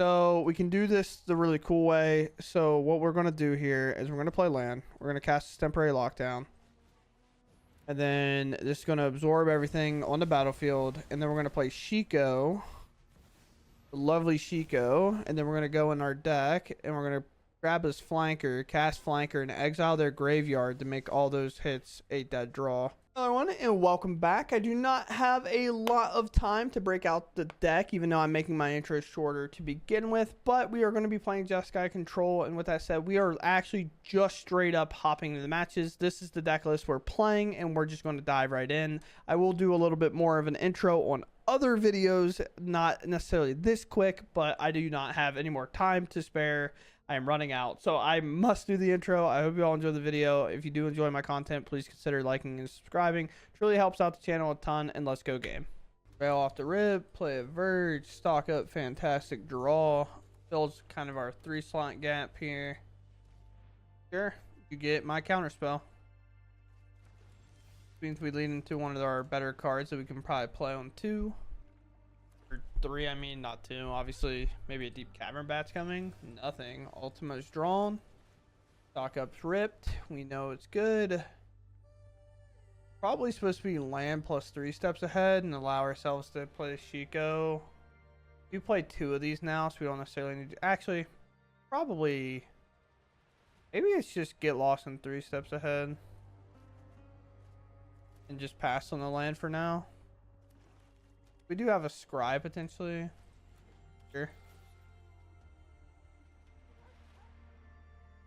So we can do this the really cool way. So what we're going to do here is we're going to play land. We're going to cast this temporary lockdown. And then this is going to absorb everything on the battlefield. And then we're going to play Shiko. The lovely Shiko. And then we're going to go in our deck. And we're going to grab this flanker, cast flanker, and exile their graveyard to make all those hits a dead draw. Another one, and welcome back. I do not have a lot of time to break out the deck, even though I'm making my intro shorter to begin with, but we are going to be playing Jeskai Control, and with that said, we are actually just straight up hopping into the matches. This is the deck list we're playing, and we're just going to dive right in. I will do a little bit more of an intro on other videos, not necessarily this quick, but I do not have any more time to spare. I am running out, so I must do the intro. I hope you all enjoy the video. If you do enjoy my content, please consider liking and subscribing. It really helps out the channel a ton, and let's go game. Rail off the rip, play a Verge, stock up, fantastic draw. Builds kind of our 3-slot gap here. Sure, you get my counterspell. Means we lead into one of our better cards that we can probably play on 2. Or 3, I mean, not 2. Obviously, maybe a Deep Cavern Bat's coming. Nothing. Ultima's drawn. Stock up's ripped. We know it's good. Probably supposed to be land plus 3 steps ahead and allow ourselves to play Shiko. We play 2 of these now, so we don't necessarily need to. Actually, probably. Maybe it's just get lost in 3 steps ahead. And just pass on the land for now. We do have a scry potentially. Sure.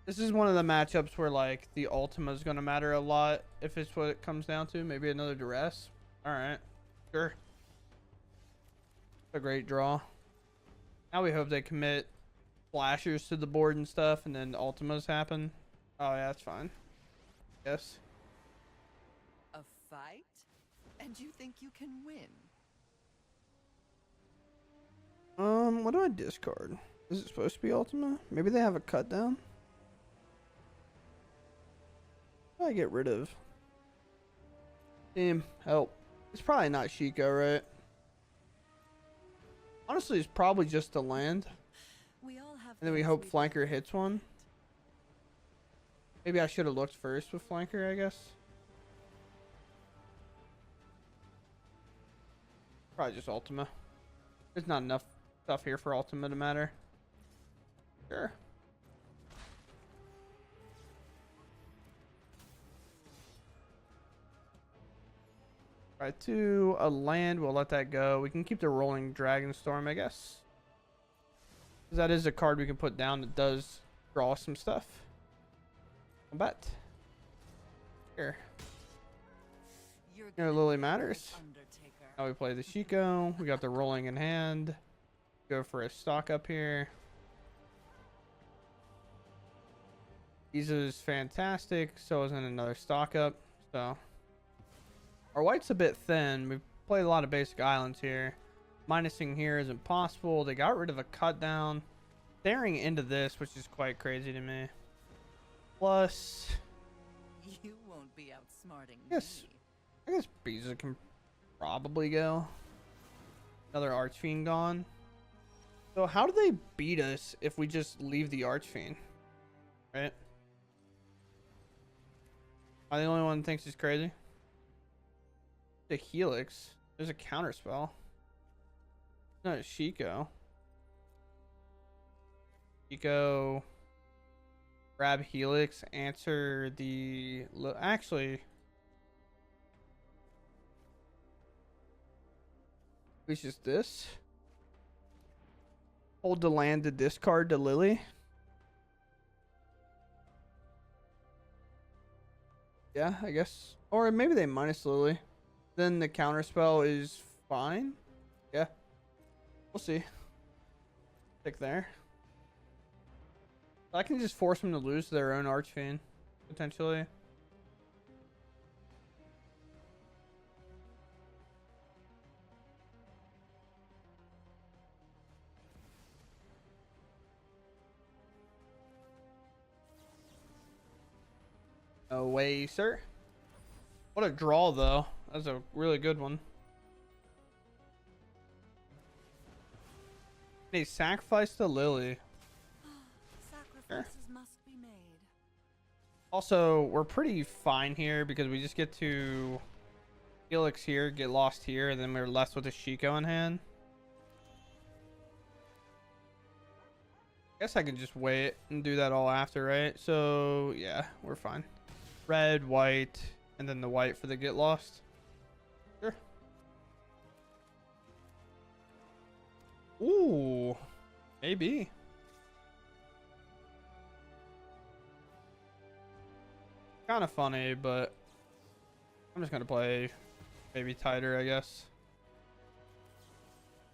This is one of the matchups where like the Ultima is going to matter a lot if it's what it comes down to. Maybe another duress. All right. Sure. A great draw. Now we hope they commit flashers to the board and stuff and then Ultimas happen. Oh yeah, that's fine. Yes. A fight? And you think you can win? What do I discard? Is it supposed to be Ultima? Maybe they have a cut down? What do I get rid of? Team, help. It's probably not Shiko, right? Honestly, it's probably just a land. We all have And then we hope flanker hits one. Maybe I should have looked first with flanker, I guess. Probably just Ultima. There's not enough stuff here for Ultima to matter. Sure. Right, to a land, we'll let that go. We can keep the Rolling Dragon Storm, I guess. Because that is a card we can put down that does draw some stuff. I'll bet. Here. You know, Lily matters. Now we play the Shiko. We got the rolling in hand. Go for a stock up here. Izu's fantastic. So isn't another stock up. So our white's a bit thin. We've played a lot of basic islands here. Minusing here isn't possible. They got rid of a cut down. Staring into this, which is quite crazy to me. Plus, you won't be outsmarting yes, me. I guess Biza can probably go. Another Archfiend gone. So how do they beat us if we just leave the Archfiend? Right? Am I the only one that thinks he's crazy? The Helix. There's a counterspell. No, it's Shiko. Shiko. Grab Helix. Answer the... Actually... It's just this. Hold the land to discard to Lily. Yeah, I guess. Or maybe they minus Lily. Then the counterspell is fine. Yeah. We'll see. Pick there. I can just force them to lose their own Archfiend, potentially. No way, sir. What a draw, though. That's a really good one. They sacrifice the Lily. Sacrifices must be made. Also, we're pretty fine here because we just get to Helix here, get lost here, and then we're left with a Shiko in hand. Guess I can just wait and do that all after, right? So yeah, we're fine. Red, white, and then the white for the get lost. Sure. Ooh, maybe. Kind of funny, but I'm just gonna play maybe tighter, I guess.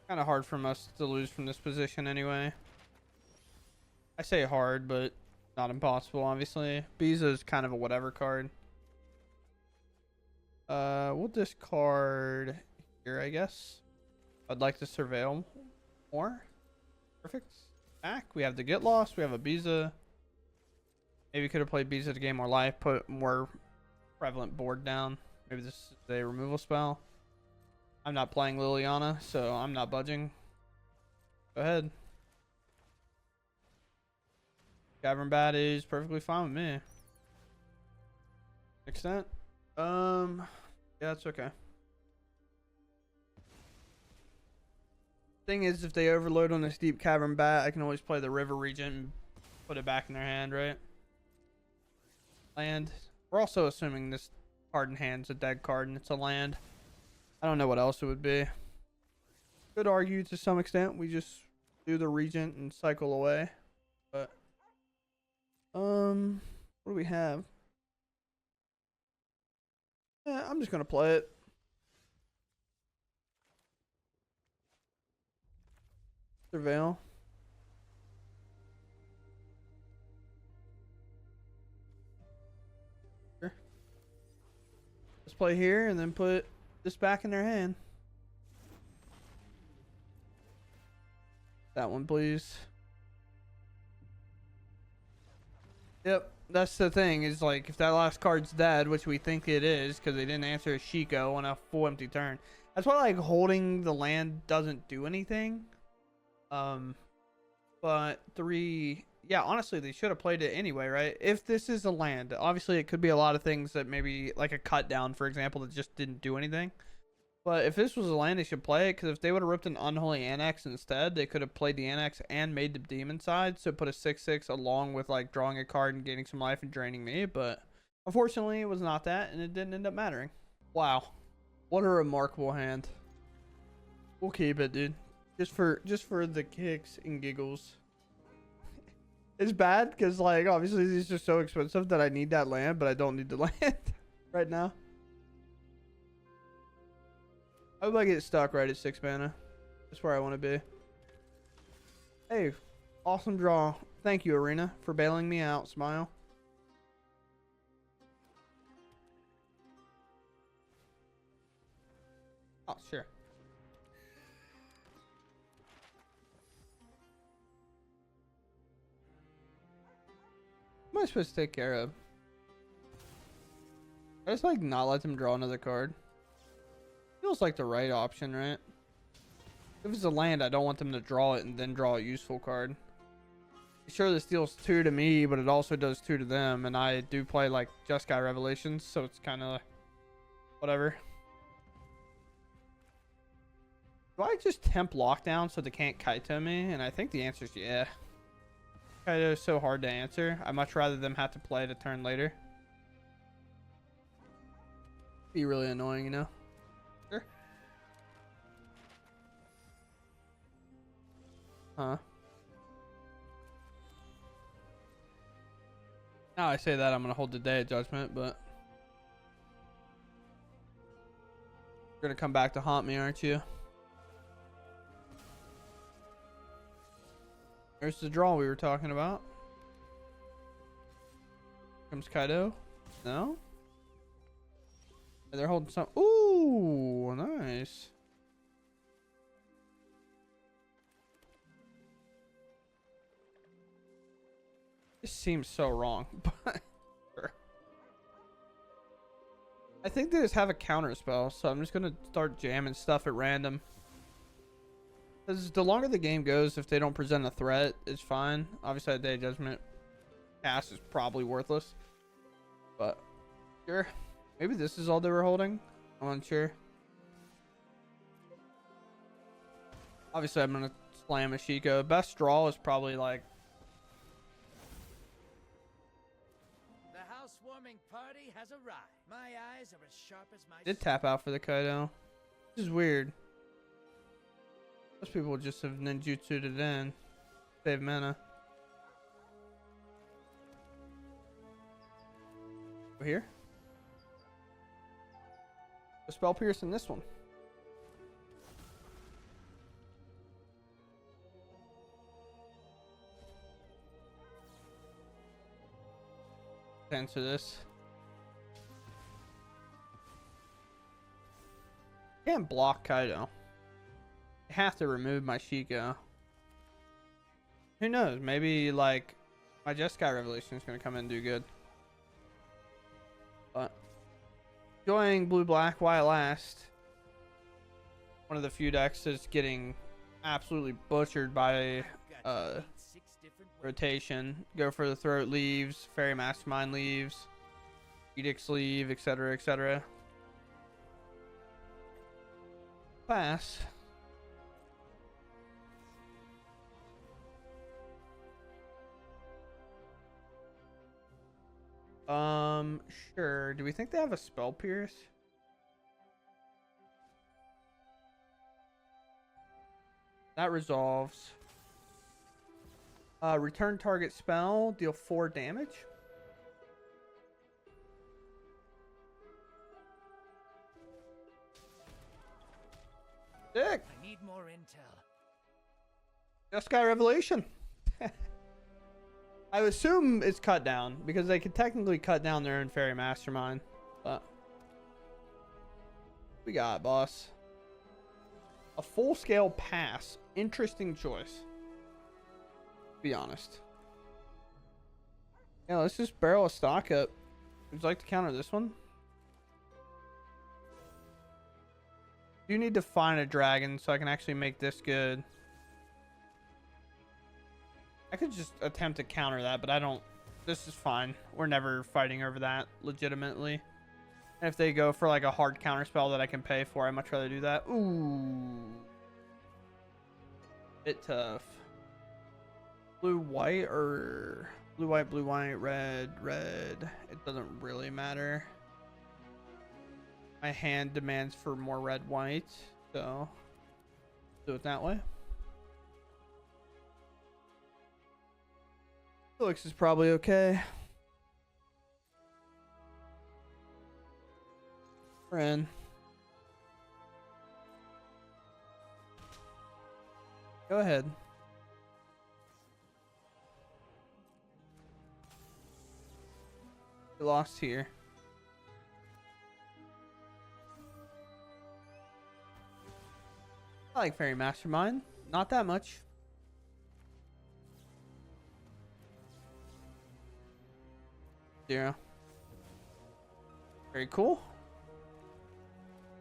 Kind of hard for us to lose from this position anyway. I say hard, but not impossible, obviously. Biza is kind of a whatever card. We'll discard here, I guess. I'd like to surveil more. Perfect. Back. We have the get lost. We have a Biza. Maybe could have played Biza to gain more life, put more prevalent board down. Maybe this is a removal spell. I'm not playing Liliana, so I'm not budging. Go ahead. Cavern Bat is perfectly fine with me. Extent? Yeah, it's okay. Thing is, if they overload on this deep Cavern Bat, I can always play the River Regent and put it back in their hand, right? Land. We're also assuming this card in hand's a dead card and it's a land. I don't know what else it would be. Could argue to some extent we just do the Regent and cycle away. But what do we have? Yeah, I'm just gonna play it. Surveil. Sure. Let's play here and then put this back in their hand. That one, please. Yep, that's the thing, is like if that last card's dead, which we think it is because they didn't answer a Shiko on a full empty turn. That's why like holding the land doesn't do anything. But yeah, honestly they should have played it anyway, right? If this is a land, obviously it could be a lot of things that maybe like a cut down, for example, that just didn't do anything. But if this was a land, they should play it, because if they would have ripped an Unholy Annex instead, they could have played the Annex and made the Demon side, so put a 6/6 along with like drawing a card and gaining some life and draining me. But unfortunately, it was not that, and it didn't end up mattering. Wow, what a remarkable hand. We'll keep it, dude. Just for the kicks and giggles. It's bad because like obviously these are so expensive that I need that land, but I don't need the land right now. I hope I get stuck right at 6 mana. That's where I want to be. Hey, awesome draw. Thank you, Arena, for bailing me out. Smile. Oh, sure. What am I supposed to take care of? I just like not let them draw another card. Feels like the right option, right? If it's a land, I don't want them to draw it and then draw a useful card. Sure, this deals 2 to me, but it also does 2 to them, and I do play like Just Guy Revelations, so it's kind of whatever. Do I just temp lockdown so they can't Kaito me? And I think the answer is yeah. Kaito is so hard to answer. I'd much rather them have to play it a turn later. Be really annoying, you know? Sure. Huh? Now I say that, I'm gonna hold the Day of Judgment, but you're gonna come back to haunt me, aren't you? There's the draw we were talking about. Comes Kaido. No? They're holding some. Ooh, nice. This seems so wrong, but sure. I think they just have a counter spell, so I'm just gonna start jamming stuff at random. Because the longer the game goes, if they don't present a threat, it's fine. Obviously, a Day of Judgment cast is probably worthless. But, sure. Maybe this is all they were holding. I'm unsure. Obviously, I'm going to slam a Ashiko. Best draw is probably like... The housewarming party has arrived. My eyes are as sharp as my... Did tap out for the Kaido. This is weird. Most people would just have ninjutsu'd it in. Save mana. Over here. The spell pierce in this one. Answer this. Can't block Kaido. I have to remove my Shiko. Who knows? Maybe like my Jeskai Revelation is going to come in and do good. But enjoying blue black while it lasts. One of the few decks that's getting absolutely butchered by rotation. Go for the Throat leaves, Fairy Mastermind leaves, Edicts leave, etc., etc. Pass. Sure. Do we think they have a spell pierce? That resolves. Return target spell, deal 4 damage. Sick. I need more intel. Just got Revelation. I assume it's cut down because they could technically cut down their own Fairy Mastermind. But we got, boss. A full-scale pass. Interesting choice. Be honest. Yeah, let's just barrel a stock up. Would you like to counter this one? You need to find a dragon so I can actually make this good. I could just attempt to counter that, but I don't. This is fine. We're never fighting over that legitimately. And if they go for like a hard counter spell that I can pay for, I'd much rather do that. Ooh. Bit tough. Blue, white, or blue, white, red, red. It doesn't really matter. My hand demands for more red, white, so do it that way. Looks is probably okay. We're in. Go ahead. We lost here. I like Fairy Mastermind. Not that much. Zero. Very cool.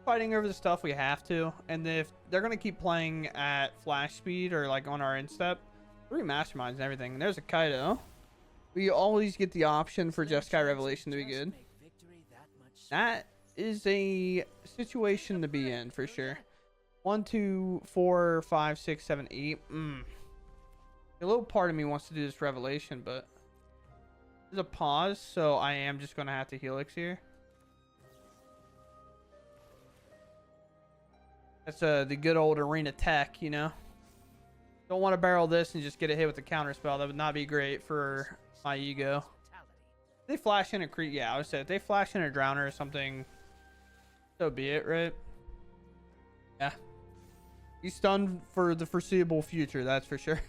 Fighting over the stuff we have to, and if they're gonna keep playing at flash speed or like on our instep, 3 masterminds and everything. And there's a Kaido. We always get the option for Jeskai Revelation to be good. That is a situation to be in for sure. 1, 2, 4, 5, 6, 7, 8. A little part of me wants to do this Revelation, but there's a pause, so I am just gonna have to Helix here. That's the good old arena tech, you know. Don't want to barrel this and just get a hit with the counter spell. That would not be great for my ego. If they flash in a creep, yeah, I would say if they flash in a drowner or something, so be it, right? Yeah. He's stunned for the foreseeable future, that's for sure.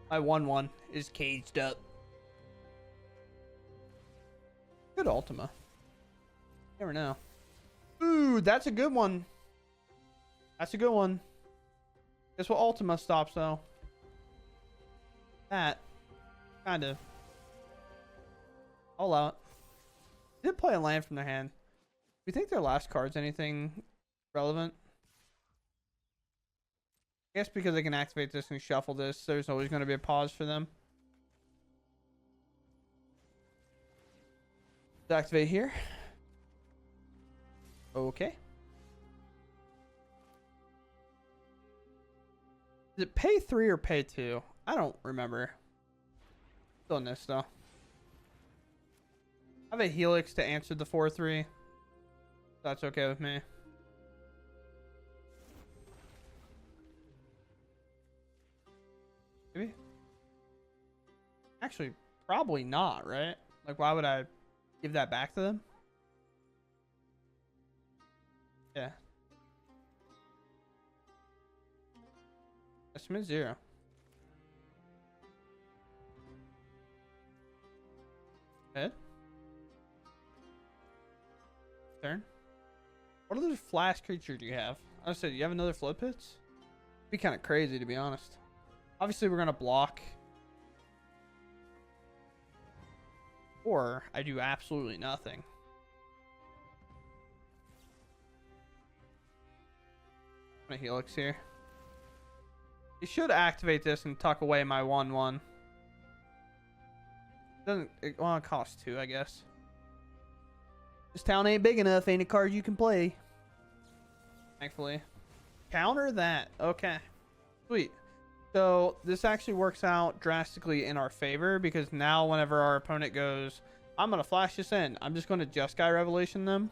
My 1/1 is caged up. Good Ultima. Never know. Ooh, that's a good one. That's a good one. Guess what Ultima stops though? That. Kind of. All out. Did play a land from their hand. Do you think their last card's anything relevant? I guess because they can activate this and shuffle this, there's always going to be a pause for them. Activate here. Okay. Is it pay 3 or pay 2? I don't remember. Still in this though. I have a Helix to answer the 4/3. That's okay with me. Maybe. Actually, probably not, right? Like, why would I give that back to them? Yeah. Estimate 0. Head. Turn. What other flash creature do you have? I said, you have another flood pits? It'd be kind of crazy, to be honest. Obviously, we're gonna block. Or I do absolutely nothing. I'm gonna Helix here. You should activate this and tuck away my 1/1. Doesn't it, well, it costs 2, I guess. This town ain't big enough. Ain't a card you can play. Thankfully. Counter that. Okay. Sweet. So this actually works out drastically in our favor because now whenever our opponent goes, I'm going to flash this in. I'm just going to Just Guy Revelation them.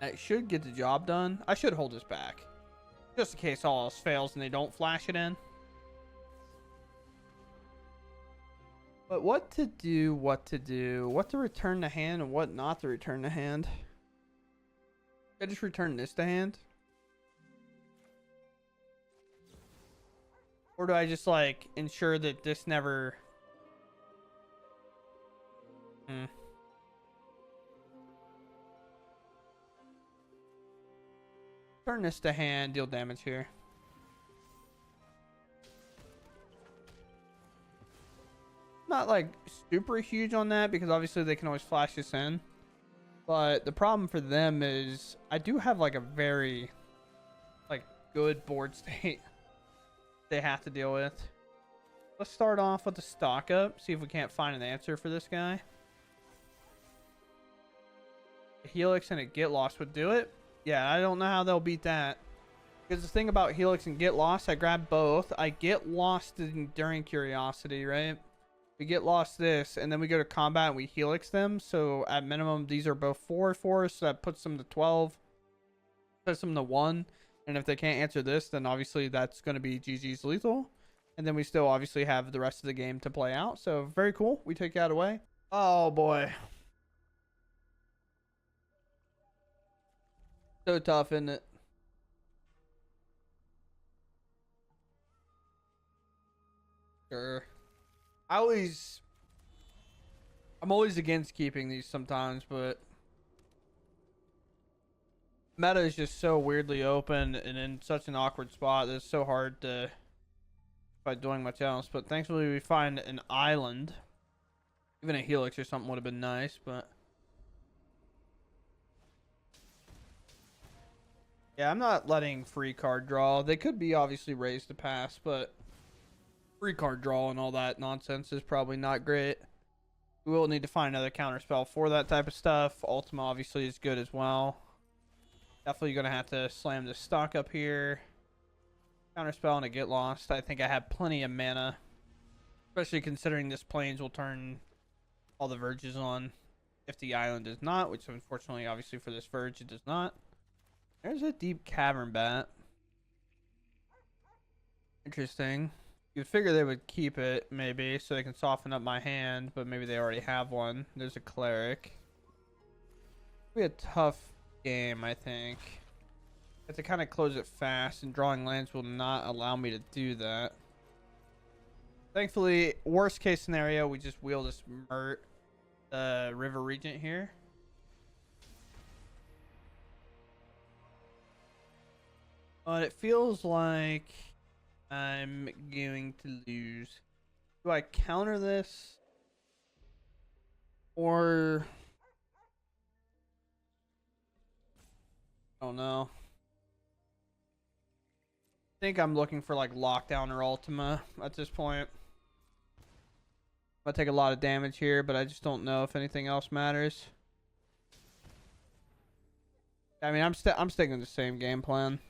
That should get the job done. I should hold this back. Just in case all else fails and they don't flash it in. But what to do, what to return to hand and what not to return to hand. I just return this to hand? Or do I just like ensure that this never... Turn this to hand, deal damage here. Not like super huge on that because obviously they can always flash this in. But the problem for them is I do have like a very like good board state they have to deal with. Let's start off with the stock up, see if we can't find an answer for this guy. A Helix and a Get Lost would do it. Yeah, I don't know how they'll beat that. Because the thing about Helix and Get Lost, I grab both. I get lost during Curiosity, right? We get lost this, and then we go to combat and we Helix them. So at minimum, these are both 4/4, so that puts them to 12. Puts them to 1. And if they can't answer this, then obviously that's going to be GG's lethal. And then we still obviously have the rest of the game to play out. So very cool. We take that away. Oh boy. So tough, isn't it? Sure. I'm always against keeping these sometimes, but meta is just so weirdly open and in such an awkward spot that it's so hard to by doing much else. But thankfully we find an island. Even a Helix or something would have been nice, but yeah, I'm not letting free card draw. They could be obviously raised to pass, but free card draw and all that nonsense is probably not great. We will need to find another counter spell for that type of stuff. Ultima obviously is good as well. Definitely gonna have to slam this stock up here. Counter spell and a Get Lost. I think I have plenty of mana, especially considering this plains will turn all the verges on if the island does not, which unfortunately obviously for this verge it does not. There's a Deep Cavern Bat. Interesting. You'd figure they would keep it, maybe, so they can soften up my hand, but maybe they already have one. There's a Cleric. It'll be a tough game, I think. I have to kind of close it fast, and drawing lands will not allow me to do that. Thankfully, worst case scenario, we just wheel this River Regent here. But it feels like I'm going to lose. Do I counter this? Or I don't know. think I'm looking for like lockdown or Ultima at this point. I take a lot of damage here, but I just don't know if anything else matters. I mean, I'm sticking to the same game plan.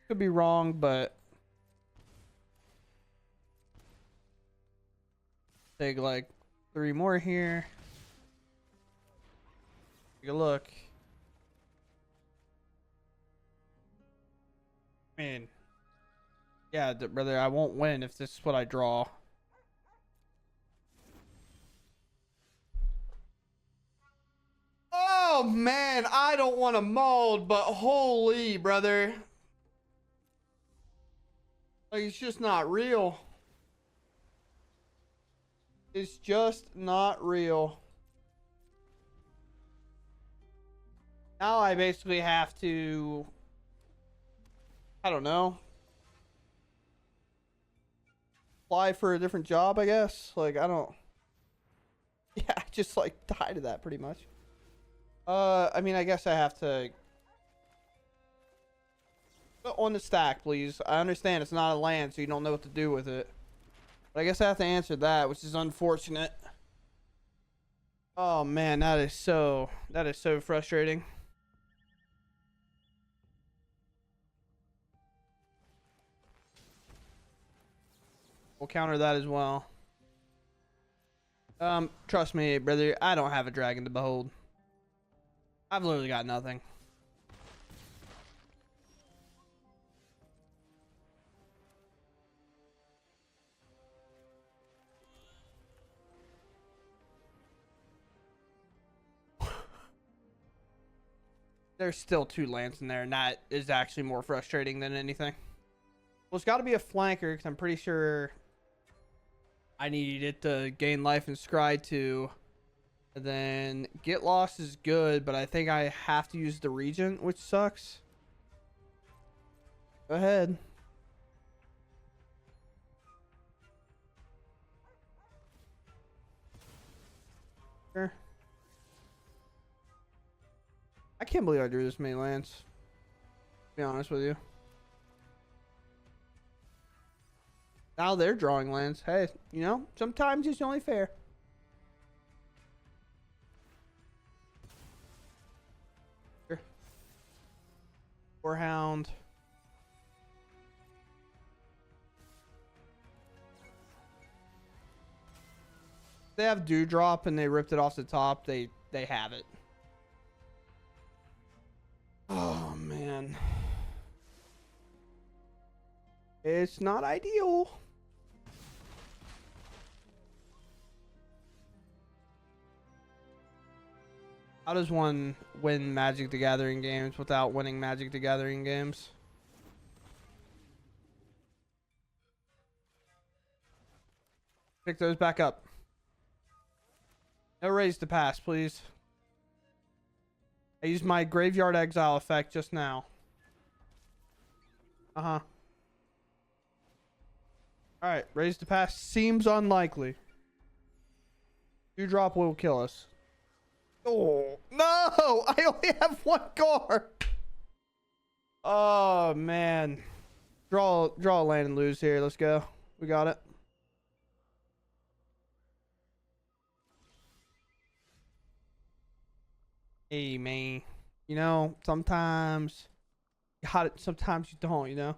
Could be wrong, but take like 3 more here. Take a look. I mean, yeah, brother, I won't win if this is what I draw. Oh man, I don't want to mold, but holy brother, like it's just not real. It's just not real. Now I basically have to, I don't know, apply for a different job, I guess. Like, I don't, yeah, I just like die to that pretty much. I mean, I guess I have to put on the stack, please. I understand it's not a land, so you don't know what to do with it. But I guess I have to answer that, which is unfortunate. Oh man, that is so frustrating. We'll counter that as well. Trust me, brother, I don't have a dragon to behold. I've literally got nothing. There's still 2 lands in there, and that is actually more frustrating than anything. Well, it's got to be a flanker, because I'm pretty sure I need it to gain life and scry too. And then get lost is good, but I think I have to use the regent, which sucks. Go ahead. Sure. I can't believe I drew this many lands, to be honest with you. Now they're drawing lands. Hey, you know, sometimes it's only fair. Sure. Hound. They have Dewdrop and they ripped it off the top. They have it. Oh man. It's not ideal. How does one win Magic the Gathering games without winning Magic the Gathering games? Pick those back up. No raise to pass, please. I used my Graveyard Exile effect just now. Uh-huh. Alright, raise to pass seems unlikely. Dewdrop will kill us. Oh, no! I only have 1 card! Oh, man. Draw a land and lose here. Let's go. We got it. Hey, man. You know, sometimes you got it, sometimes you don't, you know?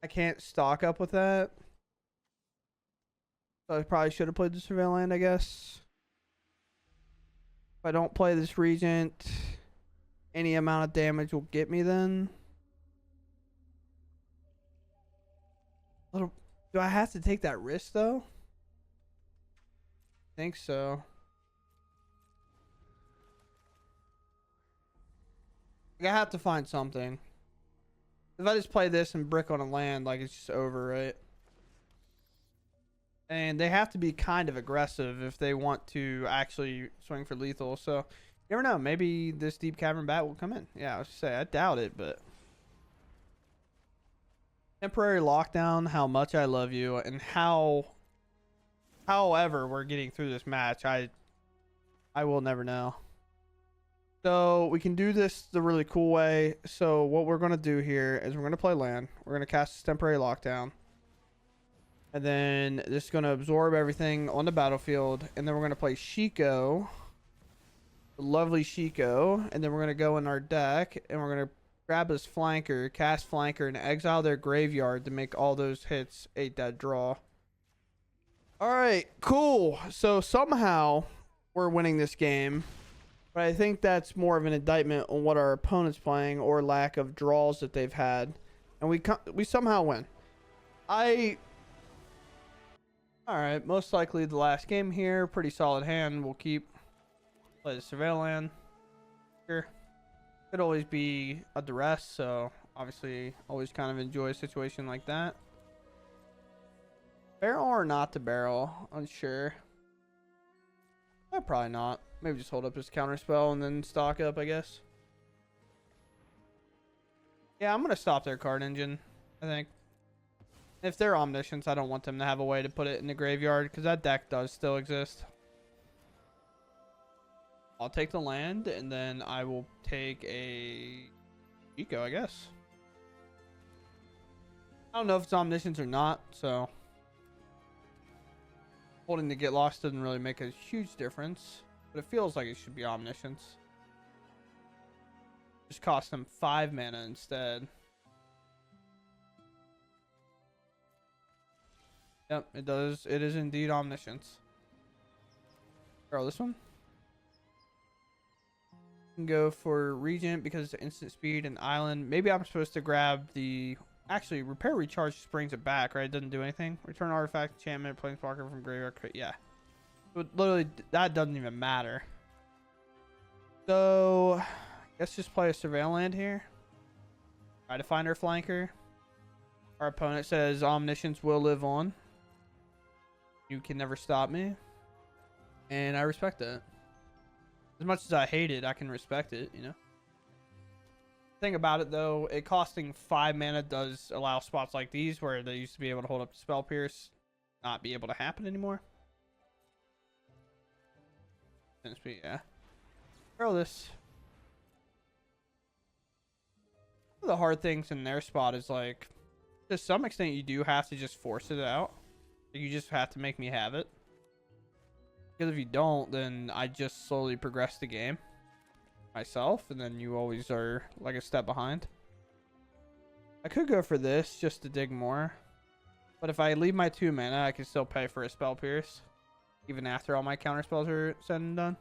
I can't stock up with that. So I probably should have played the Surveil land, I guess. If I don't play this Regent, any amount of damage will get me then. Do I have to take that risk though? I think so. I have to find something. If I just play this and brick on a land, like it's just over, right? And they have to be kind of aggressive if they want to actually swing for lethal. So, you never know. Maybe this Deep Cavern Bat will come in. Yeah, I was just say I doubt it, but temporary lockdown. How much I love you, and however we're getting through this match, I I will never know. So we can do this the really cool way. So what we're going to do here is we're going to play land. We're going to cast this temporary lockdown. And then this is going to absorb everything on the battlefield. And then we're going to play Shiko. Lovely Shiko. And then we're going to go in our deck. And we're going to grab this flanker, cast flanker, and exile their graveyard to make all those hits a dead draw. Alright, cool. So somehow we're winning this game. But I think that's more of an indictment on what our opponent's playing or lack of draws that they've had. And we somehow win. Alright, most likely the last game here. Pretty solid hand. We'll keep. Play the Surveil land. Sure. Could always be a duress, so obviously always kind of enjoy a situation like that. Barrel or not to barrel? Unsure. Probably not. Maybe just hold up his counter spell and then stock up, I guess. Yeah, I'm going to stop their card engine, I think. If they're omniscience, I don't want them to have a way to put it in the graveyard, because that deck does still exist. I'll take the land, and then I will take a Eco, I guess. I don't know if it's omniscience or not, so holding the Get Lost doesn't really make a huge difference, but it feels like it should be omniscience. Just cost them 5 mana instead. Yep, it does. It is indeed omniscience. Throw this one. Can go for Regent because it's instant speed and island. Maybe I'm supposed to grab the. Actually, repair recharge just brings it back, right? It doesn't do anything. Return artifact, enchantment, planeswalker from graveyard. Yeah. But literally, that doesn't even matter. So, let's just play a Surveil land here. Try to find our flanker. Our opponent says omniscience will live on. You can never stop me. And I respect that. As much as I hate it, I can respect it, you know? Thing about it, though, it costing 5 mana does allow spots like these where they used to be able to hold up the Spell Pierce not be able to happen anymore. Yeah. Throw this. One of the hard things in their spot is, like, to some extent, you do have to just force it out. You just have to make me have it. Because if you don't, then I just slowly progress the game myself, and then you always are like a step behind. I could go for this just to dig more, but if I leave my 2 mana, I can still pay for a Spell Pierce even after all my counter spells are said and done.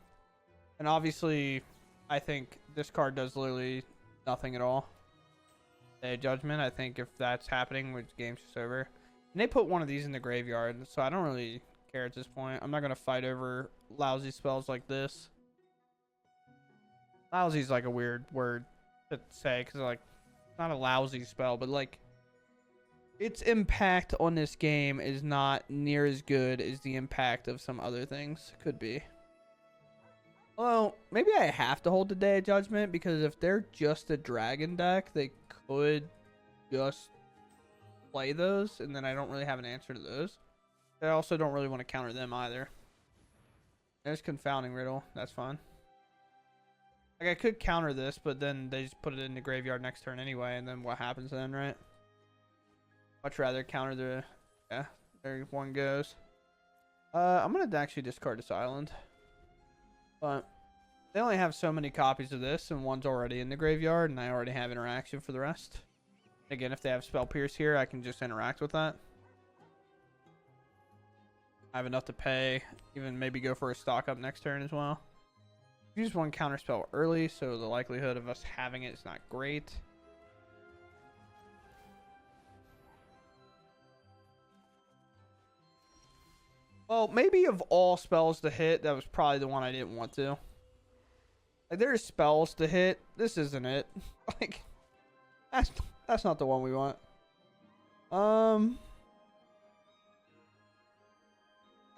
And obviously, I think this card does literally nothing at all. Day of Judgment, I think if that's happening, the game's just over. And they put one of these in the graveyard, so I don't really care at this point. I'm not going to fight over lousy spells like this. Lousy is like a weird word to say, because like, it's not a lousy spell, but like, its impact on this game is not near as good as the impact of some other things could be. Well, maybe I have to hold the Day of Judgment, because if they're just a dragon deck, they could just play those, and then I don't really have an answer to those. I also don't really want to counter them either. There's Confounding Riddle. That's fine. Like, I could counter this, but then they just put it in the graveyard next turn anyway, and then what happens then, right? Much rather counter the... Yeah, there one goes. I'm going to actually discard this island. But they only have so many copies of this, and one's already in the graveyard, and I already have interaction for the rest. Again, if they have Spell Pierce here, I can just interact with that. I have enough to pay. Even maybe go for a stock up next turn as well. Use one counter spell early, so the likelihood of us having it is not great. Well, maybe of all spells to hit, that was probably the one I didn't want to. Like, there's spells to hit. This isn't it. Like, that's not the one we want.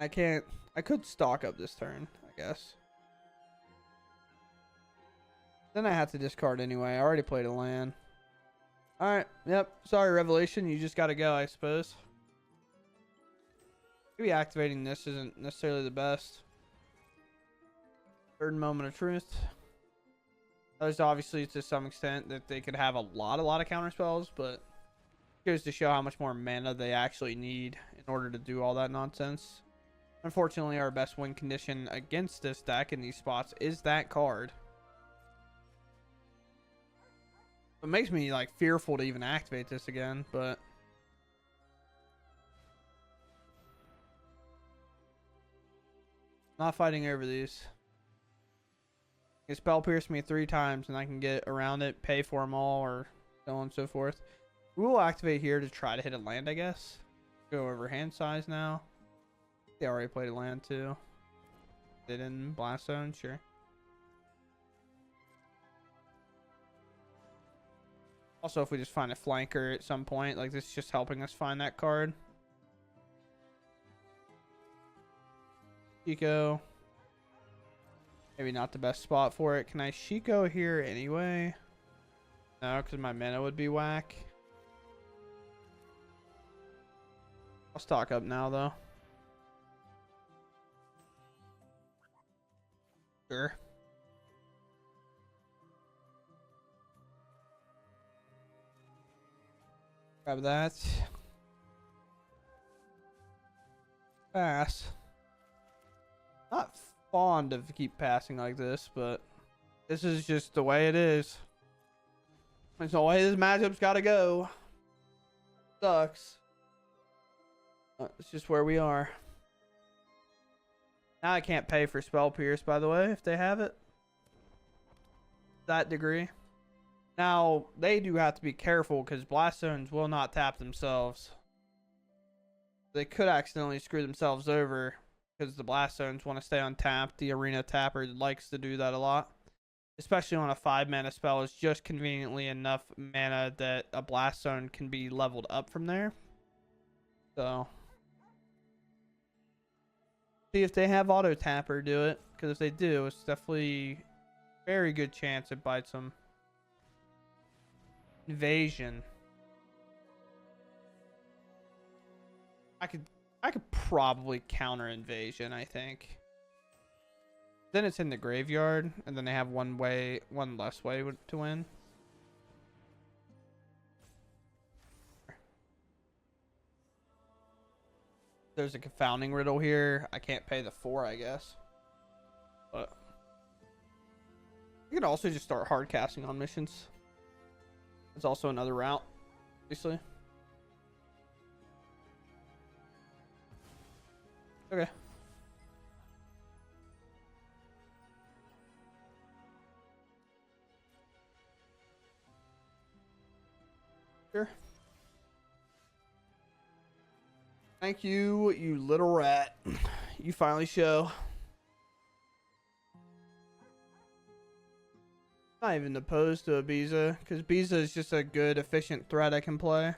I can't. I could stock up this turn, I guess. Then I have to discard anyway. I already played a land. Alright. Yep. Sorry, Revelation. You just gotta go, I suppose. Maybe activating this isn't necessarily the best. Third moment of truth. There's obviously to some extent that they could have a lot of counter spells, but it goes to show how much more mana they actually need in order to do all that nonsense. Unfortunately, our best win condition against this deck in these spots is that card. It makes me like fearful to even activate this again, but not fighting over these. You spell pierce me 3 times and I can get around it, pay for them all, or so on and so forth. We will activate here to try to hit a land, I guess. Go over hand size now. They already played a land too. They didn't. Blast Zone, sure. Also, if we just find a flanker at some point, like this is just helping us find that card. Shiko. Maybe not the best spot for it. Can I Shiko here anyway? No, because my mana would be whack. I'll stock up now, though. Sure. Grab that. Pass. Not fond of keep passing like this, but this is just the way it is. It's the way this matchup's got to go. Sucks. It's just where we are. Now I can't pay for Spell Pierce, by the way, if they have it. That degree. Now, they do have to be careful because Blast Zones will not tap themselves. They could accidentally screw themselves over because the Blast Zones want to stay untapped. The Arena Tapper likes to do that a lot. Especially on a 5 mana spell, it's just conveniently enough mana that a Blast Zone can be leveled up from there. So, see if they have Auto Tapper do it, because if they do, it's definitely very good chance it bites them. Invasion. I could probably counter Invasion, I think. Then it's in the graveyard, and then they have one less way to win. There's a confounding riddle here. I can't pay the 4, I guess. But you can also just start hard casting on missions. It's also another route, obviously. Okay. Sure. Thank you, you little rat. You finally show. Not even opposed to a Biza, because Biza is just a good, efficient threat I can play.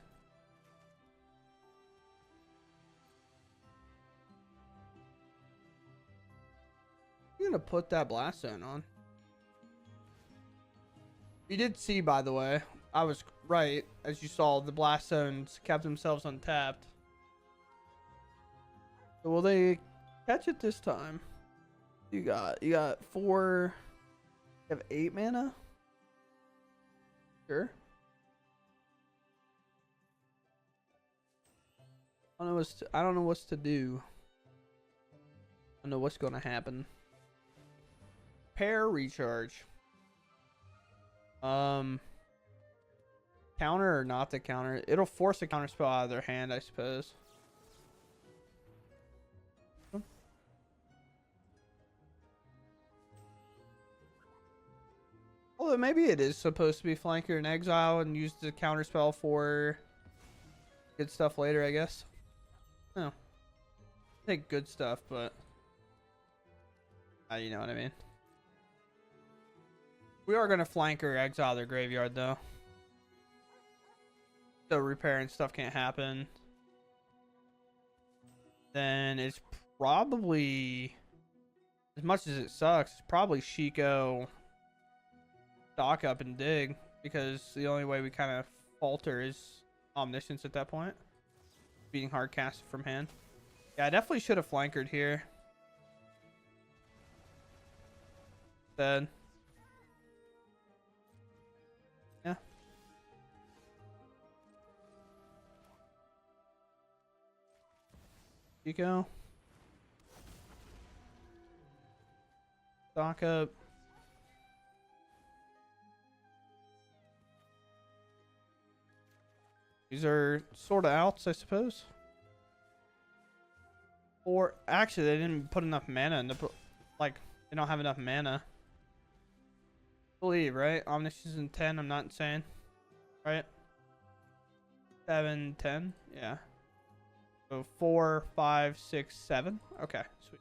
I'm gonna put that Blast Zone on. You did see, by the way, I was right. As you saw, the Blast Zones kept themselves untapped. So will they catch it this time? You got 4. You have 8 mana? Sure. I don't know what's to do. I don't know what's gonna happen. Pair recharge. Counter or not to counter? It'll force a counter spell out of their hand, I suppose. Although maybe it is supposed to be flanker in exile and use the counter spell for good stuff later, I guess. No. I think good stuff, but you know what I mean. We are going to flanker exile their graveyard, though. So repair and stuff can't happen. Then it's probably, as much as it sucks, it's probably Shiko stock up and dig, because the only way we kind of falter is Omniscience at that point. Beating hard cast from hand. Yeah, I definitely should have flankered here. Dead. Yeah. Chico. Stock up. These are sort of outs, I suppose. Or actually, they didn't put enough mana in the, like, they don't have enough mana. I believe, right? Omniscience in 10. I'm not insane, right? 7, 10. Yeah. So 4, 5, 6, 7. Okay, sweet.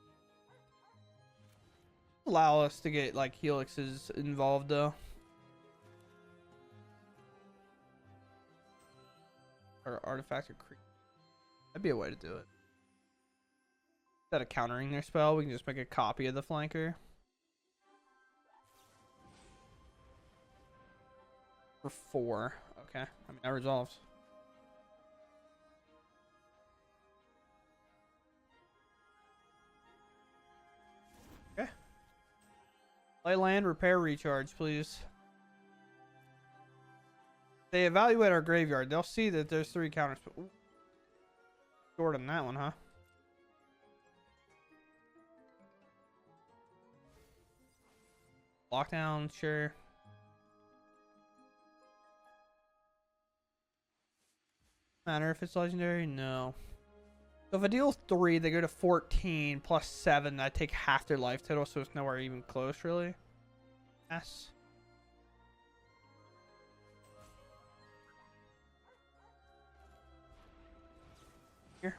Allow us to get like helixes involved though. Or artifact or creep. That'd be a way to do it. Instead of countering their spell, we can just make a copy of the flanker. For 4. Okay. I mean, that resolves. Okay. Play land, repair, recharge, please. They evaluate our graveyard. They'll see that there's 3 counters. Ooh. Short on that one, huh? Lockdown, sure. Matter if it's legendary? No. So if I deal 3, they go to 14 plus 7. I take half their life total, so it's nowhere even close, really. Yes. Here.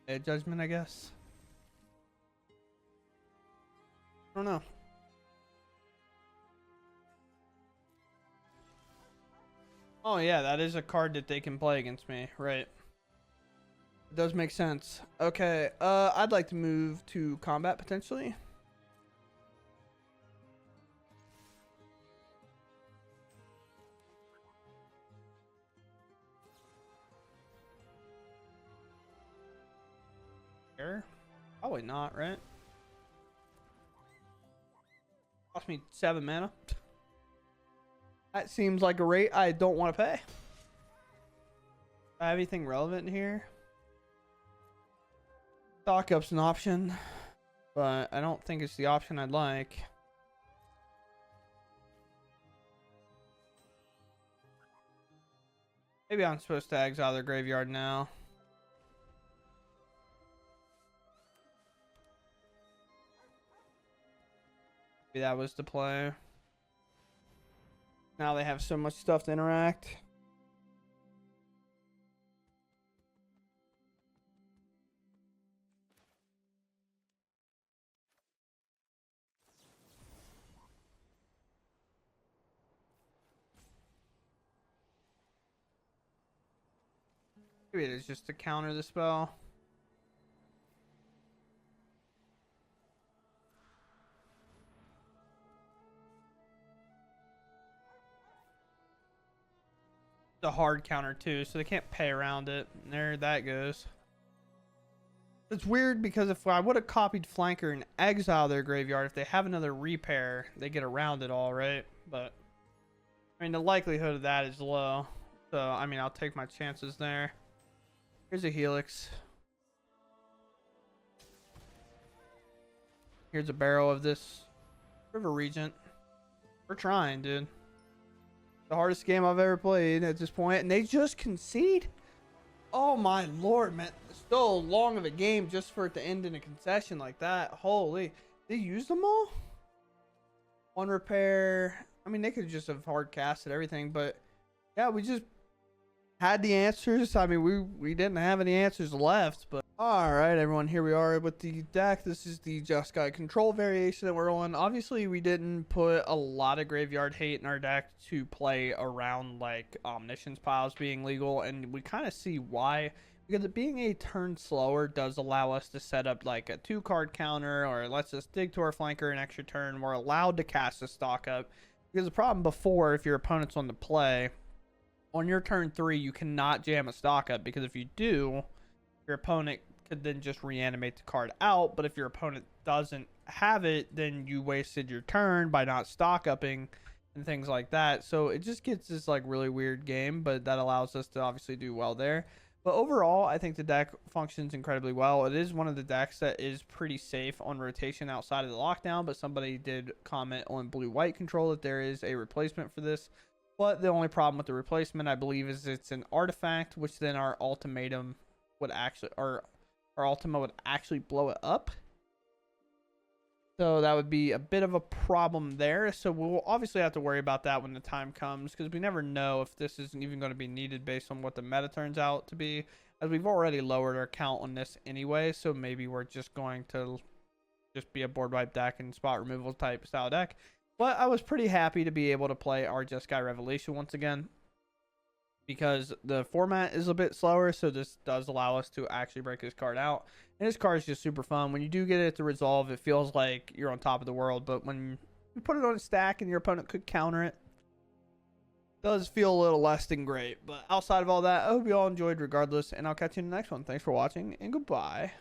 A judgment, I guess. I don't know. Oh yeah, that is a card that they can play against me, right? It does make sense. Okay, I'd like to move to combat potentially. Here? Probably not, right? Cost me 7 mana. That seems like a rate I don't want to pay. Do I have anything relevant in here? Stock up's an option, but I don't think it's the option I'd like. Maybe I'm supposed to exile their graveyard now. Maybe that was the play. Now they have so much stuff to interact. Maybe it is just to counter the spell. The hard counter too, so they can't pay around it. And there that goes. It's weird because if I would have copied flanker and exile their graveyard, if they have another repair, they get around it all, right? But I mean, the likelihood of that is low. So I mean, I'll take my chances there. Here's a helix. Here's a barrel of this River Regent. We're trying, dude. The hardest game I've ever played at this point, and they just concede. Oh my lord, man! It's so long of a game just for it to end in a concession like that. Holy, they used them all. 1 repair. I mean, they could just have hard casted everything, but yeah, we just had the answers. I mean, we didn't have any answers left, but all right, everyone, here we are with the deck. This is the Just Guide control variation that we're on. Obviously, we didn't put a lot of graveyard hate in our deck to play around like omniscience piles being legal, and we kind of see why. Because it being a turn slower does allow us to set up like a 2-card counter, or lets us dig to our flanker an extra turn. We're allowed to cast a stock up. Because the problem before, if your opponent's on the play, on your turn 3, you cannot jam a stock up, because if you do, your opponent could then just reanimate the card out. But if your opponent doesn't have it, then you wasted your turn by not stock upping and things like that. So it just gets this like really weird game, but that allows us to obviously do well there. But overall, I think the deck functions incredibly well. It is one of the decks that is pretty safe on rotation outside of the lockdown, but somebody did comment on blue-white control that there is a replacement for this. But the only problem with the replacement, I believe, is it's an artifact, which then our ultimatum would actually, or our ultima would actually blow it up. So that would be a bit of a problem there. So we'll obviously have to worry about that when the time comes, because we never know if this isn't even going to be needed based on what the meta turns out to be, as we've already lowered our count on this anyway. So maybe we're just going to just be a board wipe deck and spot removal type style deck. But I was pretty happy to be able to play our Jeskai Revelation once again, because the format is a bit slower, so this does allow us to actually break this card out. And this card is just super fun. When you do get it to resolve, it feels like you're on top of the world, but when you put it on a stack and your opponent could counter it, it does feel a little less than great. But outside of all that, I hope you all enjoyed regardless, and I'll catch you in the next one. Thanks for watching, and goodbye.